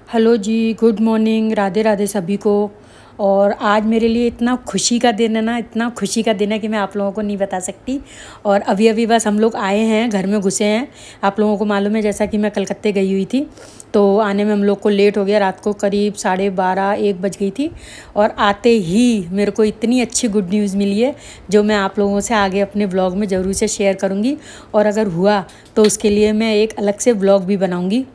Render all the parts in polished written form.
Hello जी, good morning, Radhe Radhe सभी को। और आज मेरे लिए इतना खुशी का दिन है ना, इतना खुशी का दिन है कि मैं आप लोगों को नहीं बता सकती। और अभी अभी बस हम लोग आए हैं, घर में घुसे हैं। आप लोगों को मालूम है जैसा कि मैं कलकत्ते गई हुई थी, तो आने में हम लोग को लेट हो गया। रात को करीब 12:30-1 बज गई थी। और आते ही मेरे को इतनी अच्छी गुड न्यूज़ मिली है जो मैं आप लोगों से आगे अपने व्लॉग में ज़रूर से शेयर करूँगी। और अगर हुआ तो उसके लिए मैं एक अलग से व्लॉग भी बनाऊँगी।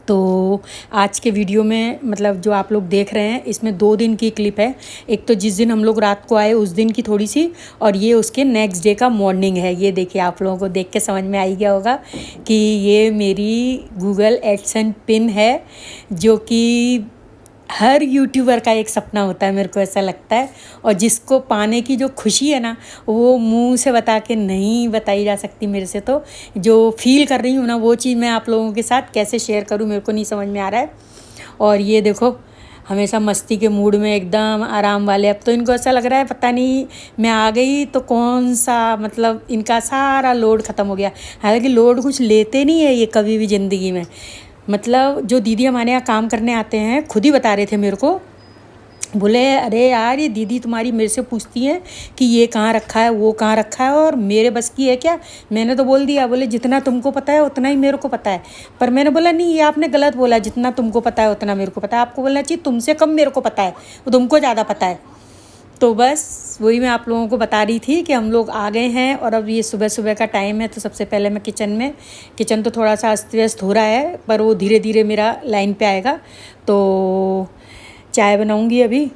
तो आज के वीडियो में मतलब जो आप लोग देख रहे हैं इसमें 2 दिन की क्लिप है। एक तो जिस दिन हम लोग रात को आए उस दिन की थोड़ी सी, और ये उसके नेक्स्ट डे का मॉर्निंग है। ये देखिए, आप लोगों को देख के समझ में आ ही गया होगा कि ये मेरी गूगल एडसेंस पिन है, जो कि हर यूट्यूबर का एक सपना होता है, मेरे को ऐसा लगता है। और जिसको पाने की जो खुशी है ना, वो मुंह से बता के नहीं बताई जा सकती मेरे से। तो जो फील कर रही हूँ ना, वो चीज़ मैं आप लोगों के साथ कैसे शेयर करूँ, मेरे को नहीं समझ में आ रहा है। और ये देखो, हमेशा मस्ती के मूड में एकदम आराम वाले। अब तो इनको ऐसा लग रहा है पता नहीं मैं आ गई तो कौन सा, मतलब इनका सारा लोड ख़त्म हो गया। हालांकि लोड कुछ लेते नहीं है ये कभी भी ज़िंदगी में। मतलब जो दीदी हमारे यहाँ काम करने आते हैं, खुद ही बता रहे थे मेरे को, बोले अरे यार ये दीदी तुम्हारी मेरे से पूछती हैं कि ये कहाँ रखा है, वो कहाँ रखा है, और मेरे बस की है क्या। मैंने तो बोल दिया, बोले जितना तुमको पता है उतना ही मेरे को पता है। पर मैंने बोला नहीं, ये आपने गलत बोला, जितना तुमको पता है उतना मेरे को पता है। आपको बोलना चाहिए तुमसे कम मेरे को पता है, वो तुमको ज़्यादा पता है। तो बस वही मैं आप लोगों को बता रही थी कि हम लोग आ गए हैं। और अब ये सुबह सुबह का टाइम है, तो सबसे पहले मैं किचन तो थोड़ा सा अस्त व्यस्त हो रहा है, पर वो धीरे धीरे मेरा लाइन पे आएगा। तो चाय बनाऊंगी अभी।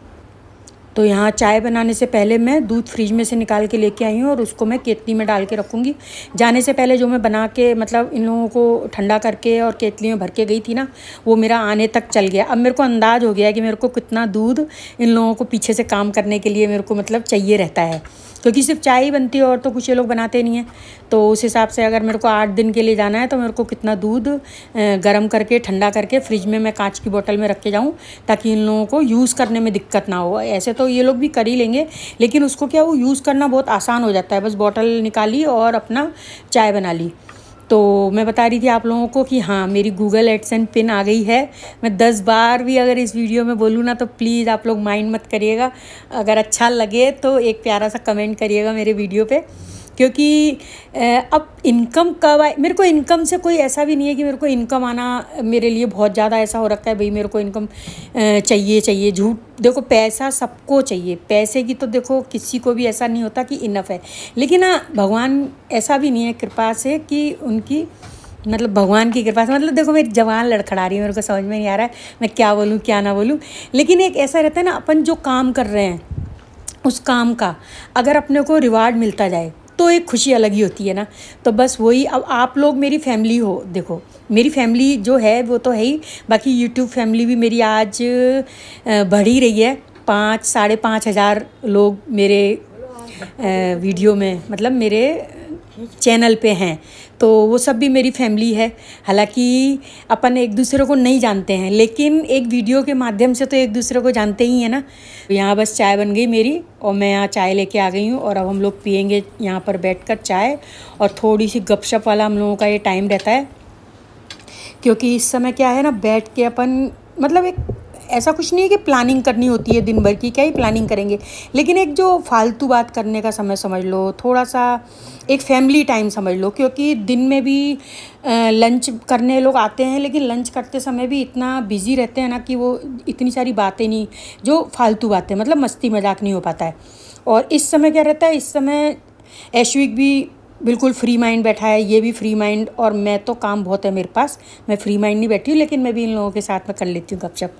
तो यहाँ चाय बनाने से पहले मैं दूध फ्रिज में से निकाल के लेके आई हूँ, और उसको मैं केतली में डाल के रखूँगी। जाने से पहले जो मैं बना के मतलब इन लोगों को ठंडा करके और केतली में भर के गई थी ना, वो मेरा आने तक चल गया। अब मेरे को अंदाज़ हो गया है कि मेरे को कितना दूध इन लोगों को पीछे से काम करने के लिए मेरे को मतलब चाहिए रहता है, क्योंकि सिर्फ चाय ही बनती है और तो कुछ ये लोग बनाते नहीं हैं। तो उस हिसाब से अगर मेरे को 8 दिन के लिए जाना है तो मेरे को कितना दूध गर्म करके ठंडा करके फ्रिज में मैं कांच की बोतल में रख के जाऊँ, ताकि इन लोगों को यूज़ करने में दिक्कत ना हो। ऐसे तो ये लोग भी कर ही लेंगे, लेकिन उसको क्या, वो यूज़ करना बहुत आसान हो जाता है। बस बोतल निकाली और अपना चाय बना ली। तो मैं बता रही थी आप लोगों को कि हाँ, मेरी गूगल एडसेंस पिन आ गई है। मैं 10 बार भी अगर इस वीडियो में बोलूँ ना, तो प्लीज़ आप लोग माइंड मत करिएगा। अगर अच्छा लगे तो एक प्यारा सा कमेंट करिएगा मेरे वीडियो पे, क्योंकि अब इनकम कब आए, मेरे को इनकम से कोई ऐसा भी नहीं है कि मेरे को इनकम आना मेरे लिए बहुत ज़्यादा ऐसा हो रखा है भाई मेरे को इनकम चाहिए। झूठ, देखो पैसा सबको चाहिए, पैसे की तो देखो किसी को भी ऐसा नहीं होता कि इनफ है। लेकिन हाँ, भगवान ऐसा भी नहीं है कृपा से कि उनकी, मतलब भगवान की कृपा से, मतलब देखो मेरी जवान लड़खड़ा रही है, मेरे को समझ में नहीं आ रहा है मैं क्या बोलूँ क्या ना बोलूँ। लेकिन एक ऐसा रहता है ना, अपन जो काम कर रहे हैं उस काम का अगर अपने को रिवार्ड मिलता जाए तो एक खुशी अलग ही होती है ना। तो बस वही, अब आप लोग मेरी फैमिली हो, देखो मेरी फैमिली जो है वो तो है ही, बाकी यूट्यूब फैमिली भी मेरी आज बढ़ ही रही है। 5-5.5 हज़ार लोग मेरे वीडियो में, मतलब मेरे चैनल पे हैं। तो वो सब भी मेरी फैमिली है। हालांकि अपन एक दूसरे को नहीं जानते हैं, लेकिन एक वीडियो के माध्यम से तो एक दूसरे को जानते ही हैं ना। यहाँ बस चाय बन गई मेरी, और मैं यहाँ चाय लेके आ गई हूँ, और अब हम लोग पियेंगे यहाँ पर बैठकर चाय। और थोड़ी सी गपशप वाला हम लोगों का ये टाइम रहता है, क्योंकि इस समय क्या है ना, बैठ के अपन मतलब एक ऐसा कुछ नहीं है कि प्लानिंग करनी होती है दिन भर की, क्या ही प्लानिंग करेंगे। लेकिन एक जो फालतू बात करने का समय समझ लो, थोड़ा सा एक फैमिली टाइम समझ लो। क्योंकि दिन में भी लंच करने लोग आते हैं, लेकिन लंच करते समय भी इतना बिजी रहते हैं ना कि वो इतनी सारी बातें नहीं, जो फालतू बातें मतलब मस्ती मजाक नहीं हो पाता है। और इस समय क्या रहता है, इस समय ऐश्विक भी बिल्कुल फ्री माइंड बैठा है, ये भी फ्री माइंड, और मैं तो काम बहुत है मेरे पास, मैं फ्री माइंड नहीं बैठी हूँ, लेकिन मैं भी इन लोगों के साथ में कर लेती हूँ गपशप।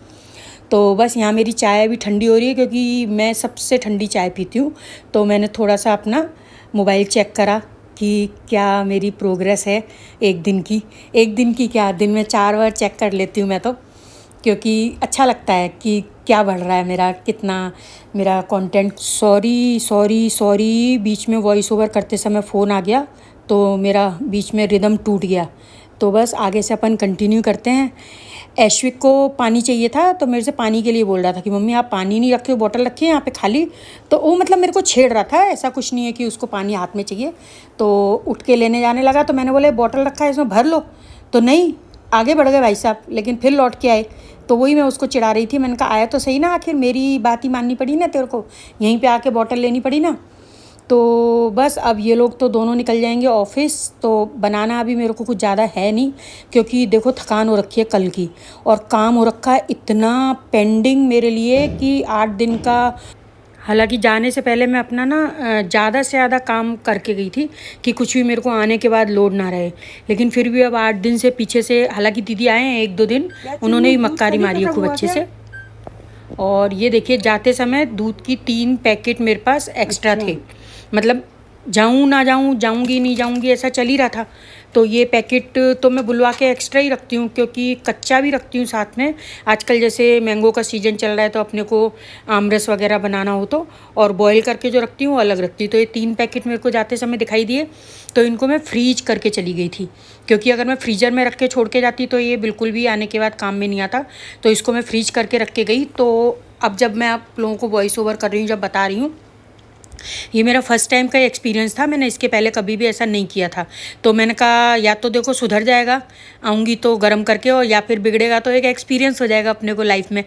तो बस यहाँ मेरी चाय अभी ठंडी हो रही है, क्योंकि मैं सबसे ठंडी चाय पीती हूँ। तो मैंने थोड़ा सा अपना मोबाइल चेक करा कि क्या मेरी प्रोग्रेस है एक दिन की क्या, दिन में 4 बार चेक कर लेती हूँ मैं तो, क्योंकि अच्छा लगता है कि क्या बढ़ रहा है मेरा, कितना मेरा कंटेंट। सॉरी, बीच में वॉइस ओवर करते समय फ़ोन आ गया, तो मेरा बीच में रिदम टूट गया। तो बस आगे से अपन कंटिन्यू करते हैं। ऐश्विक को पानी चाहिए था, तो मेरे से पानी के लिए बोल रहा था कि मम्मी आप पानी नहीं रखे हो, बोतल रखी है यहाँ पे खाली। तो वो मतलब मेरे को छेड़ रहा था, ऐसा कुछ नहीं है कि उसको पानी हाथ में चाहिए। तो उठ के लेने जाने लगा, तो मैंने बोले बोतल रखा है इसमें भर लो। तो नहीं, आगे बढ़ गए भाई साहब, लेकिन फिर लौट के आए। तो वही मैं उसको चिढ़ा रही थी, मैंने कहा आया तो सही ना, आखिर मेरी बात ही माननी पड़ी ना तेरे को, यहीं पे आके बॉटल लेनी पड़ी ना। तो बस अब ये लोग तो दोनों निकल जाएंगे ऑफिस। तो बनाना अभी मेरे को कुछ ज़्यादा है नहीं, क्योंकि देखो थकान हो रखी है कल की, और काम हो रखा है इतना पेंडिंग मेरे लिए कि 8 दिन का। हालांकि जाने से पहले मैं अपना ना ज़्यादा से ज़्यादा काम करके गई थी कि कुछ भी मेरे को आने के बाद लोड ना रहे। लेकिन फिर भी अब 8 दिन से पीछे से, हालांकि दीदी आए हैं 1-2 दिन, उन्होंने भी मक्कारी मारी है खूब अच्छे से। और ये देखिए जाते समय दूध की 3 पैकेट मेरे पास एक्स्ट्रा थे, मतलब जाऊँ ना जाऊँ, जाऊँगी नहीं जाऊँगी, ऐसा चल ही रहा था। तो ये पैकेट तो मैं बुलवा के एक्स्ट्रा ही रखती हूँ, क्योंकि कच्चा भी रखती हूँ साथ में। आजकल जैसे मैंगो का सीज़न चल रहा है तो अपने को आमरस वगैरह बनाना हो तो, और बॉईल करके जो रखती हूँ वो अलग रखती हूँ। तो ये 3 पैकेट मेरे को जाते समय दिखाई दिए, तो इनको मैं फ्रीज करके चली गई थी, क्योंकि अगर मैं फ्रीज़र में रख के छोड़ के जाती तो ये बिल्कुल भी आने के बाद काम में नहीं आता। तो इसको मैं फ्रीज करके रख के गई। तो अब जब मैं आप लोगों को वॉइस ओवर कर रही हूँ, जब बता रही हूँ, ये मेरा फर्स्ट टाइम का एक्सपीरियंस था, मैंने इसके पहले कभी भी ऐसा नहीं किया था। तो मैंने कहा या तो देखो सुधर जाएगा आऊँगी तो गर्म करके, और या फिर बिगड़ेगा तो एक एक्सपीरियंस हो जाएगा अपने को लाइफ में।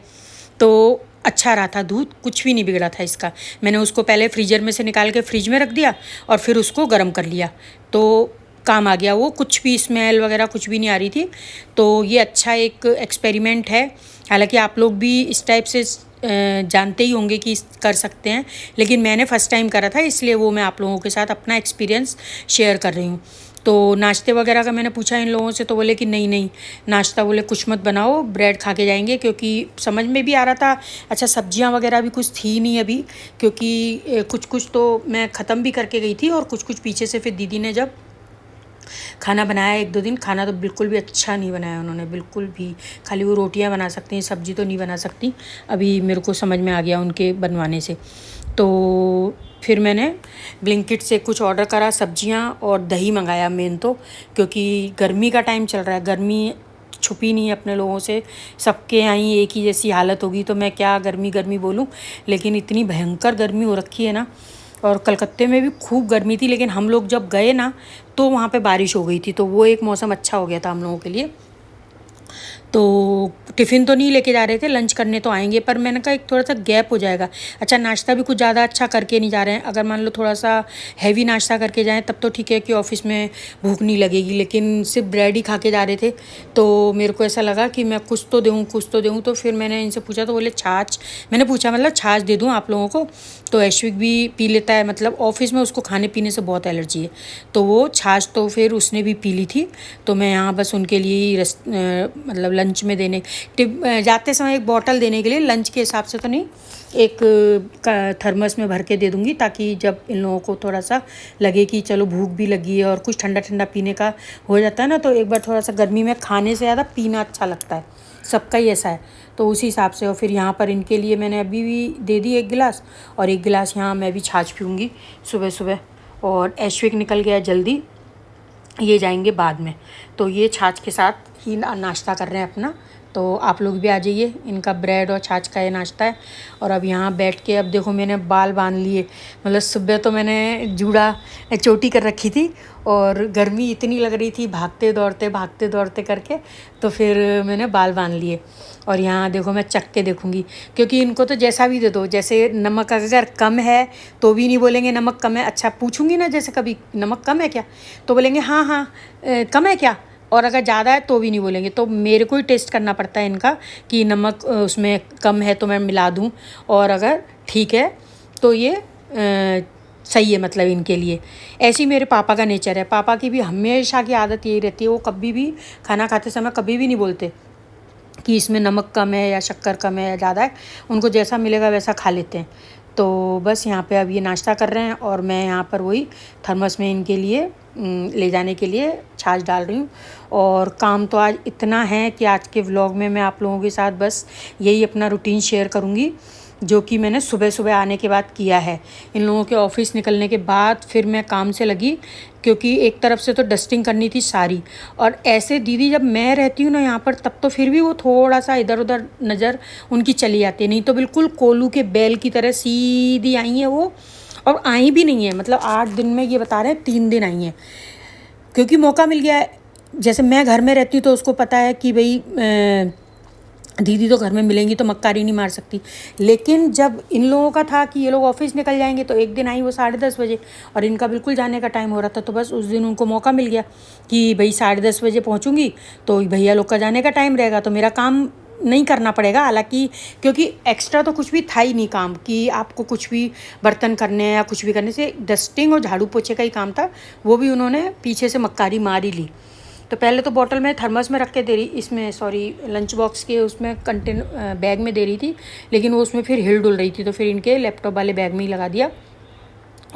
तो अच्छा रहा था दूध, कुछ भी नहीं बिगड़ा था इसका। मैंने उसको पहले फ्रीजर में से निकाल के फ्रिज में रख दिया और फिर उसको गर्म कर लिया, तो काम आ गया वो, कुछ भी स्मेल वगैरह कुछ भी नहीं आ रही थी। तो ये अच्छा एक एक्सपेरिमेंट है। हालांकि आप लोग भी इस टाइप से जानते ही होंगे कि कर सकते हैं, लेकिन मैंने फ़र्स्ट टाइम करा था, इसलिए वो मैं आप लोगों के साथ अपना एक्सपीरियंस शेयर कर रही हूँ। तो नाश्ते वगैरह का मैंने पूछा इन लोगों से, तो बोले कि नहीं नहीं नाश्ता, बोले कुछ मत बनाओ, ब्रेड खा के जाएंगे। क्योंकि समझ में भी आ रहा था, अच्छा सब्जियां वगैरह भी कुछ थी नहीं अभी, क्योंकि कुछ कुछ तो मैं ख़त्म भी करके गई थी, और कुछ कुछ पीछे से फिर दीदी ने जब खाना बनाया 1-2 दिन, खाना तो बिल्कुल भी अच्छा नहीं बनाया उन्होंने, बिल्कुल भी। खाली वो रोटियां बना सकती हैं, सब्ज़ी तो नहीं बना सकती, अभी मेरे को समझ में आ गया उनके बनवाने से। तो फिर मैंने ब्लिंकिट से कुछ ऑर्डर करा, सब्जियां और दही मंगाया मेन तो, क्योंकि गर्मी का टाइम चल रहा है, गर्मी छुपी नहीं है अपने लोगों से, सबके यहाँ ही एक ही जैसी हालत होगी। तो मैं क्या गर्मी गर्मी बोलूँ, लेकिन इतनी भयंकर गर्मी हो रखी है ना। और कलकत्ते में भी खूब गर्मी थी, लेकिन हम लोग जब गए ना तो वहाँ पे बारिश हो गई थी, तो वो एक मौसम अच्छा हो गया था हम लोगों के लिए। तो टिफ़िन तो नहीं लेके जा रहे थे, लंच करने तो आएंगे, पर मैंने कहा एक थोड़ा सा गैप हो जाएगा। अच्छा नाश्ता भी कुछ ज़्यादा अच्छा करके नहीं जा रहे हैं, अगर मान लो थोड़ा सा हैवी नाश्ता करके जाएं तब तो ठीक है कि ऑफिस में भूख नहीं लगेगी, लेकिन सिर्फ ब्रेड ही खा के जा रहे थे। तो मेरे को ऐसा लगा कि मैं कुछ तो दूँ कुछ तो दूँ। तो फिर मैंने इनसे पूछा, तो बोले छाछ, मैंने पूछा मतलब छाछ दे दूँ आप लोगों को। तो ऐश्विक भी पी लेता है, मतलब ऑफिस में उसको खाने पीने से बहुत एलर्जी है, तो वो छाछ तो फिर उसने भी पी ली थी। तो मैं यहाँ बस उनके लिए ही मतलब लंच में देने जाते समय एक बॉटल देने के लिए, लंच के हिसाब से तो नहीं, एक थर्मस में भर के दे दूँगी, ताकि जब इन लोगों को थोड़ा सा लगे कि चलो भूख भी लगी है और कुछ ठंडा ठंडा पीने का हो जाता है ना, तो एक बार थोड़ा सा गर्मी में खाने से ज़्यादा पीना अच्छा लगता है, सबका ही ऐसा है। तो उसी हिसाब से, और फिर यहाँ पर इनके लिए मैंने अभी भी दे दी 1 गिलास, और 1 गिलास यहाँ मैं भी छाछ पीऊँगी सुबह सुबह। और ऐश्विक निकल गया जल्दी, ये जाएंगे बाद में। तो ये छाछ के साथ ही नाश्ता कर रहे हैं अपना। तो आप लोग भी आ जाइए, इनका ब्रेड और छाछ का ये नाश्ता है। और अब यहाँ बैठ के, अब देखो मैंने बाल बांध लिए, मतलब सुबह तो मैंने जूड़ा चोटी कर रखी थी, और गर्मी इतनी लग रही थी भागते दौड़ते करके, तो फिर मैंने बाल बांध लिए। और यहाँ देखो मैं चख के देखूँगी, क्योंकि इनको तो जैसा भी दे दो, जैसे नमक अगर कम है तो भी नहीं बोलेंगे नमक कम है। अच्छा पूछूंगी ना जैसे कभी नमक कम है क्या, तो बोलेंगे हाँ हाँ कम है क्या, और अगर ज़्यादा है तो भी नहीं बोलेंगे। तो मेरे को ही टेस्ट करना पड़ता है इनका कि नमक उसमें कम है तो मैं मिला दूँ, और अगर ठीक है तो ये सही है, मतलब इनके लिए। ऐसे ही मेरे पापा का नेचर है, पापा की भी हमेशा की आदत यही रहती है, वो कभी भी खाना खाते समय कभी भी नहीं बोलते कि इसमें नमक कम है या शक्कर कम है या ज़्यादा है, उनको जैसा मिलेगा वैसा खा लेते हैं। तो बस यहाँ पे अब ये नाश्ता कर रहे हैं, और मैं यहाँ पर वही थर्मस में इनके लिए ले जाने के लिए छाछ डाल रही हूँ। और काम तो आज इतना है कि आज के व्लॉग में मैं आप लोगों के साथ बस यही अपना रूटीन शेयर करूँगी, जो कि मैंने सुबह सुबह आने के बाद किया है। इन लोगों के ऑफिस निकलने के बाद फिर मैं काम से लगी, क्योंकि एक तरफ से तो डस्टिंग करनी थी सारी, और ऐसे दीदी जब मैं रहती हूँ ना यहाँ पर, तब तो फिर भी वो थोड़ा सा इधर उधर नज़र उनकी चली जाती है, नहीं तो बिल्कुल कोलू के बैल की तरह सीधी आई हैं वो। और आई भी नहीं है, मतलब 8 दिन में ये बता रहे हैं 3 दिन आई हैं, क्योंकि मौका मिल गया है। जैसे मैं घर में रहती हूँ तो उसको पता है कि भाई दीदी तो घर में मिलेंगी तो मक्कारी नहीं मार सकती। लेकिन जब इन लोगों का था कि ये लोग ऑफिस निकल जाएंगे, तो एक दिन आई वो 10:30 बजे और इनका बिल्कुल जाने का टाइम हो रहा था, तो बस उस दिन उनको मौका मिल गया कि भाई 10:30 बजे पहुँचूँगी तो भैया लोग का जाने का टाइम रहेगा, तो मेरा काम नहीं करना पड़ेगा। हालांकि क्योंकि एक्स्ट्रा तो कुछ भी था ही नहीं काम कि आपको कुछ भी बर्तन करने या कुछ भी करने से, डस्टिंग और झाड़ू पोछे का ही काम था, वो भी उन्होंने पीछे से मक्कारी मार ही ली। तो पहले तो बॉटल में थर्मस में रख के दे रही, इसमें सॉरी लंच बॉक्स के उसमें बैग में दे रही थी, लेकिन वो उसमें फिर हिल डुल रही थी, तो फिर इनके लैपटॉप वाले बैग में ही लगा दिया।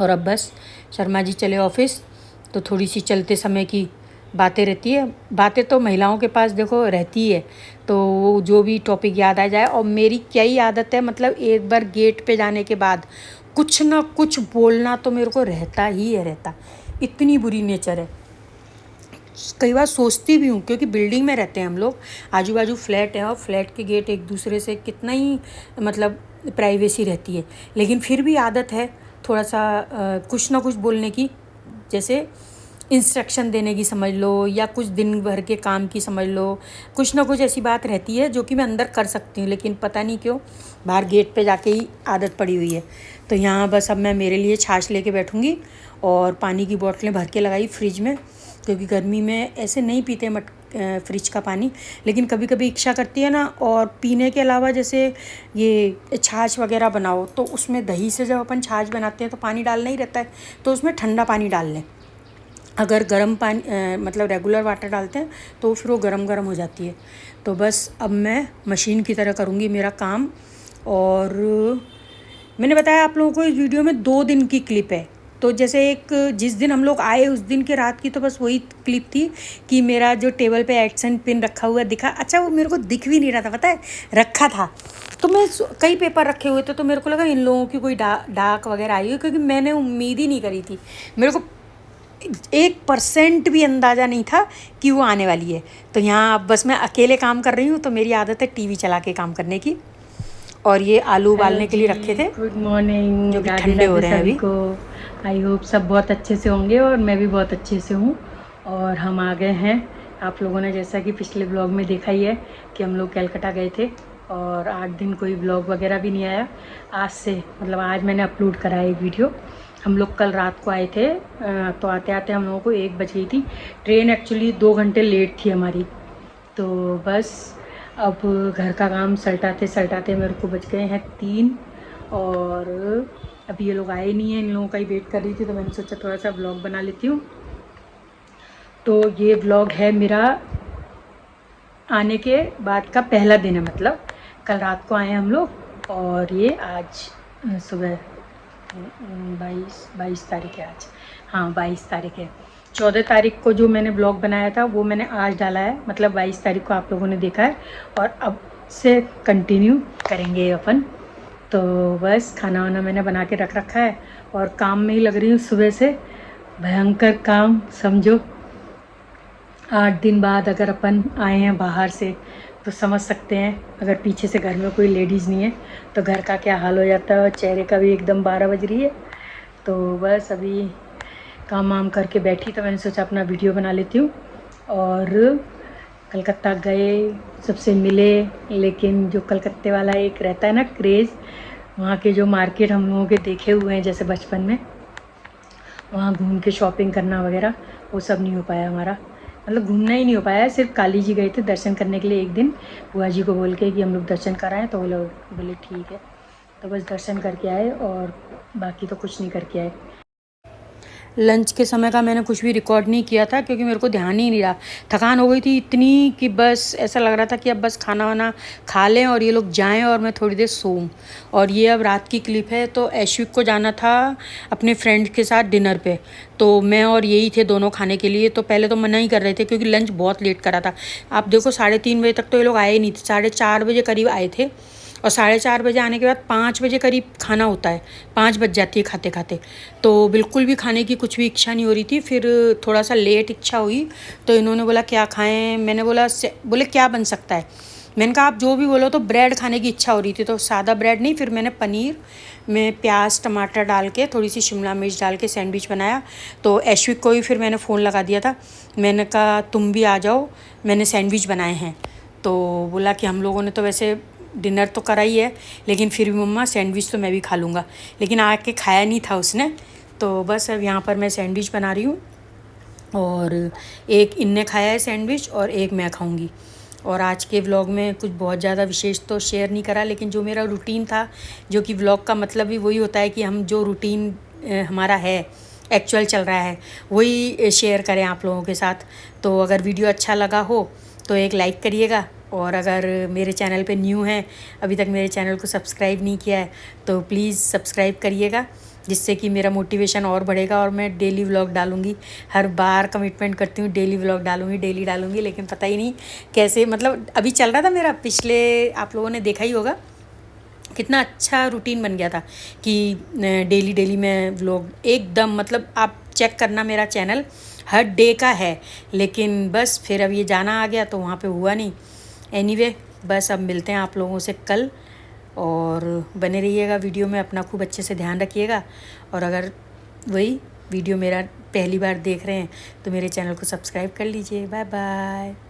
और अब बस शर्मा जी चले ऑफिस, तो थोड़ी सी चलते समय की बातें रहती है। बातें तो महिलाओं के पास देखो रहती है, तो वो जो भी टॉपिक याद आ जाए। और मेरी क्या ही आदत है, मतलब एक बार गेट पे जाने के बाद कुछ ना कुछ बोलना तो मेरे को रहता ही है, रहता, इतनी बुरी नेचर है। कई बार सोचती भी हूँ, क्योंकि बिल्डिंग में रहते हैं हम लोग, आजू बाजू फ्लैट है और फ्लैट के गेट एक दूसरे से कितना ही मतलब प्राइवेसी रहती है, लेकिन फिर भी आदत है थोड़ा सा कुछ ना कुछ बोलने की, जैसे इंस्ट्रक्शन देने की समझ लो, या कुछ दिन भर के काम की समझ लो, कुछ ना कुछ ऐसी बात रहती है जो कि मैं अंदर कर सकती हूँ, लेकिन पता नहीं क्यों बाहर गेट पे जाके ही आदत पड़ी हुई है। तो यहाँ बस अब मैं मेरे लिए छाछ लेके बैठूँगी और पानी की बोतलें भर के लगाई फ्रिज में, क्योंकि गर्मी में ऐसे नहीं पीते फ्रिज का पानी, लेकिन कभी कभी इच्छा करती है ना। और पीने के अलावा जैसे ये छाछ वगैरह बनाओ, तो उसमें दही से जब अपन छाछ बनाते हैं तो पानी डालना ही रहता है, तो उसमें ठंडा पानी डाल लें। अगर गर्म पानी मतलब रेगुलर वाटर डालते हैं तो फिर वो गरम गरम हो जाती है। तो बस अब मैं मशीन की तरह करूँगी मेरा काम। और मैंने बताया आप लोगों को इस वीडियो में 2 दिन की क्लिप है। तो जैसे एक जिस दिन हम लोग आए उस दिन के रात की तो बस वही क्लिप थी कि मेरा जो टेबल पे एक्शन पिन रखा हुआ दिखा। अच्छा, वो मेरे को दिख भी नहीं रहा था, पता है, रखा था तो मैं कई पेपर रखे हुए थे, तो मेरे को लगा इन लोगों की कोई डाक वगैरह आई है, क्योंकि मैंने उम्मीद ही नहीं करी थी। मेरे को 1% भी अंदाज़ा नहीं था कि वो आने वाली है। तो यहाँ अब बस मैं अकेले काम कर रही हूँ, तो मेरी आदत है टीवी चला के काम करने की। और ये आलू उबालने के लिए रखे थे, गुड मॉर्निंग, जो कि ठंडे हो रहे हैं अभी। को आई होप सब बहुत अच्छे से होंगे और मैं भी बहुत अच्छे से हूँ। और हम आ गए हैं, आप लोगों ने जैसा कि पिछले ब्लॉग में देखा ही है कि हम लोग कलकत्ता गए थे और 8 दिन कोई ब्लॉग वगैरह भी नहीं आया। आज से मतलब आज मैंने अपलोड करा है एक वीडियो। हम लोग कल रात को आए थे, तो आते आते हम लोगों को 1 बज गई थी। ट्रेन एक्चुअली 2 घंटे लेट थी हमारी। तो बस अब घर का काम सलटाते सलटाते मेरे को बज गए हैं 3 और अभी ये लोग आए नहीं हैं। इन लोगों का ही वेट कर रही थी, तो मैंने सोचा थोड़ा सा व्लॉग बना लेती हूँ। तो ये व्लॉग है मेरा आने के बाद का पहला दिन है, मतलब कल रात को आए हम लोग और ये आज सुबह 22 तारीख है आज। हाँ 22 तारीख है। 14 तारीख को जो मैंने ब्लॉग बनाया था वो मैंने आज डाला है, मतलब 22 तारीख को आप लोगों ने देखा है और अब से कंटिन्यू करेंगे अपन। तो बस खाना वाना मैंने बना के रख रखा है और काम में ही लग रही हूँ सुबह से। भयंकर काम समझो। 8 दिन बाद अगर अपन आए हैं बाहर से तो समझ सकते हैं, अगर पीछे से घर में कोई लेडीज़ नहीं है तो घर का क्या हाल हो जाता है। और चेहरे का भी एकदम 12 बज रही है। तो बस अभी काम वाम करके बैठी, तो मैंने सोचा अपना वीडियो बना लेती हूँ। और कलकत्ता गए, सबसे मिले, लेकिन जो कलकत्ते वाला एक रहता है ना क्रेज़, वहाँ के जो मार्केट हम लोगों के देखे हुए हैं जैसे बचपन में, वहाँ घूम के शॉपिंग करना वगैरह, वो सब नहीं हो पाया हमारा। मतलब घूमना ही नहीं हो पाया, सिर्फ काली जी गए थे दर्शन करने के लिए एक दिन, बुआ जी को बोल के कि हम लोग दर्शन कराएं, तो वो लोग बोले ठीक है। तो बस दर्शन करके आए और बाकी तो कुछ नहीं करके आए। लंच के समय का मैंने कुछ भी रिकॉर्ड नहीं किया था, क्योंकि मेरे को ध्यान ही नहीं रहा। थकान हो गई थी इतनी कि बस ऐसा लग रहा था कि अब बस खाना वाना खा लें और ये लोग जाएं और मैं थोड़ी देर सोऊं। और ये अब रात की क्लिप है। तो ऐश्विक को जाना था अपने फ्रेंड के साथ डिनर पे, तो मैं और यही थे दोनों खाने के लिए। तो पहले तो मना ही कर रहे थे क्योंकि लंच बहुत लेट करा था। आप देखो 3:30 बजे तक तो ये लोग आए ही नहीं थे, 4:30 बजे करीब आए थे। और 4:30 बजे आने के बाद 5 बजे करीब खाना होता है, 5 बज जाती है खाते खाते। तो बिल्कुल भी खाने की कुछ भी इच्छा नहीं हो रही थी। फिर थोड़ा सा लेट इच्छा हुई, तो इन्होंने बोला क्या खाएं। मैंने बोला बोले क्या बन सकता है। मैंने कहा आप जो भी बोलो, तो ब्रेड खाने की इच्छा हो रही थी, तो सादा ब्रेड नहीं, फिर मैंने पनीर में प्याज टमाटर डाल के थोड़ी सी शिमला मिर्च डाल के सैंडविच बनाया। तो ऐश्विक को ही फिर मैंने फ़ोन लगा दिया था, मैंने कहा तुम भी आ जाओ, मैंने सैंडविच बनाए हैं। तो बोला कि हम लोगों ने तो वैसे डिनर तो करा ही है, लेकिन फिर भी मम्मा सैंडविच तो मैं भी खा लूँगा। लेकिन आके खाया नहीं था उसने। तो बस अब यहाँ पर मैं सैंडविच बना रही हूँ, और एक इनने खाया है सैंडविच और एक मैं खाऊंगी। और आज के व्लॉग में कुछ बहुत ज़्यादा विशेष तो शेयर नहीं करा, लेकिन जो मेरा रूटीन था, जो कि व्लॉग का मतलब भी वही होता है कि हम जो रूटीन हमारा है, एक्चुअल चल रहा है, वही शेयर करें आप लोगों के साथ। तो अगर वीडियो अच्छा लगा हो तो एक लाइक करिएगा, और अगर मेरे चैनल पे न्यू हैं, अभी तक मेरे चैनल को सब्सक्राइब नहीं किया है, तो प्लीज़ सब्सक्राइब करिएगा, जिससे कि मेरा मोटिवेशन और बढ़ेगा। और मैं डेली व्लॉग डालूँगी, हर बार कमिटमेंट करती हूँ डेली व्लॉग डालूँगी, डेली डालूँगी, लेकिन पता ही नहीं कैसे, मतलब अभी चल रहा था मेरा, पिछले आप लोगों ने देखा ही होगा कितना अच्छा रूटीन बन गया था कि डेली डेली मैं व्लॉग एकदम, मतलब आप चेक करना मेरा चैनल हर डे का है। लेकिन बस फिर अब ये जाना आ गया तो वहाँ पे हुआ नहीं। एनीवे, बस अब मिलते हैं आप लोगों से कल, और बने रहिएगा वीडियो में, अपना खूब अच्छे से ध्यान रखिएगा। और अगर वही वीडियो मेरा पहली बार देख रहे हैं तो मेरे चैनल को सब्सक्राइब कर लीजिए। Bye bye.